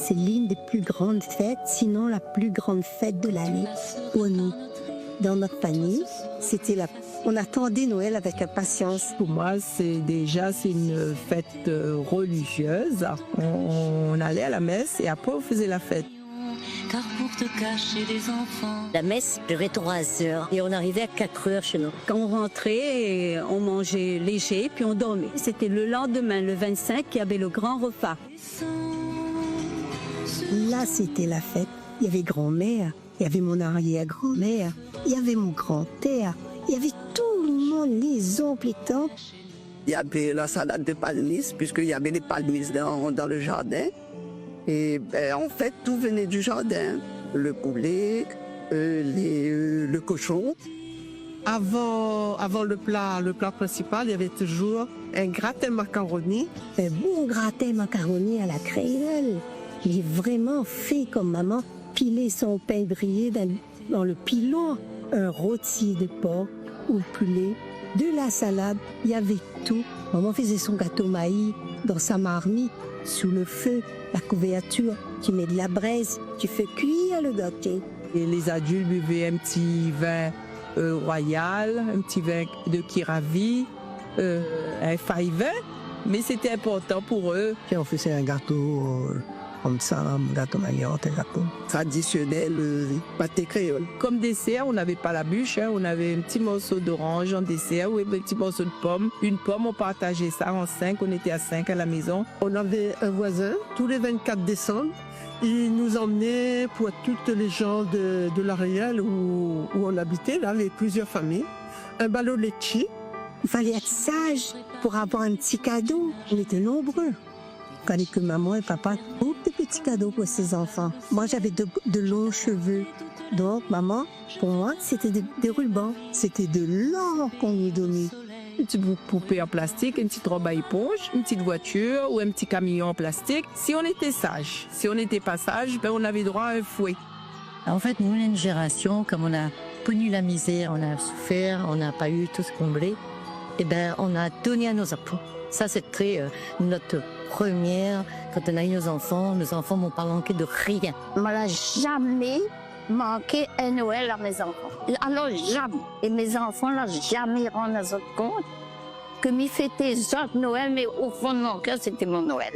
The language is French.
C'est l'une des plus grandes fêtes, sinon la plus grande fête de l'année pour nous. Dans notre famille, on attendait Noël avec impatience. Pour moi, c'est une fête religieuse. On allait à la messe et après on faisait la fête. Car pour te cacher des enfants. La messe durait 3 heures et on arrivait à 4 heures chez nous. Quand on rentrait, on mangeait léger puis on dormait. C'était le lendemain, le 25, qu'il y avait le grand repas. Là, c'était la fête. Il y avait grand-mère, il y avait mon arrière-grand-mère, il y avait mon grand-père, il y avait tout le monde, les oncles et tantes. Il y avait la salade de palmis, puisqu'il y avait les palmis dans le jardin. Et en fait, tout venait du jardin. Le poulet, le cochon. Avant le plat principal, il y avait toujours un gratin macaroni. Un bon gratin macaroni à la créole. Il est vraiment fait comme maman. Piler son pain grillé dans le pilon. Un rôti de porc ou poulet. De la salade, il y avait tout. Maman faisait son gâteau maïs dans sa marmite, sous le feu, la couverture. Tu mets de la braise, tu fais cuire le gâteau. Et les adultes buvaient un petit vin royal, un petit vin de Kiravi, un faïvin. Mais c'était important pour eux. Puis on faisait un gâteau comme ça, un gâteau maillot, un gâteau Traditionnel, pâté créole. Comme dessert, on n'avait pas la bûche, on avait un petit morceau d'orange en dessert ou un petit morceau de pomme. Une pomme, on partageait ça en 5, on était à 5 à la maison. On avait un voisin, tous les 24 décembre, il nous emmenait pour toutes les gens de l'Ariel où on habitait, là, les plusieurs familles, un ballot laitier. Il fallait être sage pour avoir un petit cadeau. On était nombreux. Il fallait que maman et papa trouvent des petits cadeaux pour ses enfants. Moi, j'avais de longs cheveux. Donc, maman, pour moi, c'était des rubans. C'était de l'or qu'on nous donnait. Une petite poupée en plastique, une petite robe à éponge, une petite voiture ou un petit camion en plastique. Si on était sage, si on n'était pas sage, on avait droit à un fouet. En fait, nous, on est une génération, comme on a connu la misère, on a souffert, on n'a pas eu tout ce qu'on voulait, on a donné à nos enfants. Ça, c'était notre première, quand on a eu nos enfants m'ont pas manqué de rien. On m'a jamais manqué un Noël à mes enfants. Alors jamais. Et mes enfants, là, jamais rendent à autre compte que m'y fêter chaque Noël, mais au fond de mon cœur, c'était mon Noël.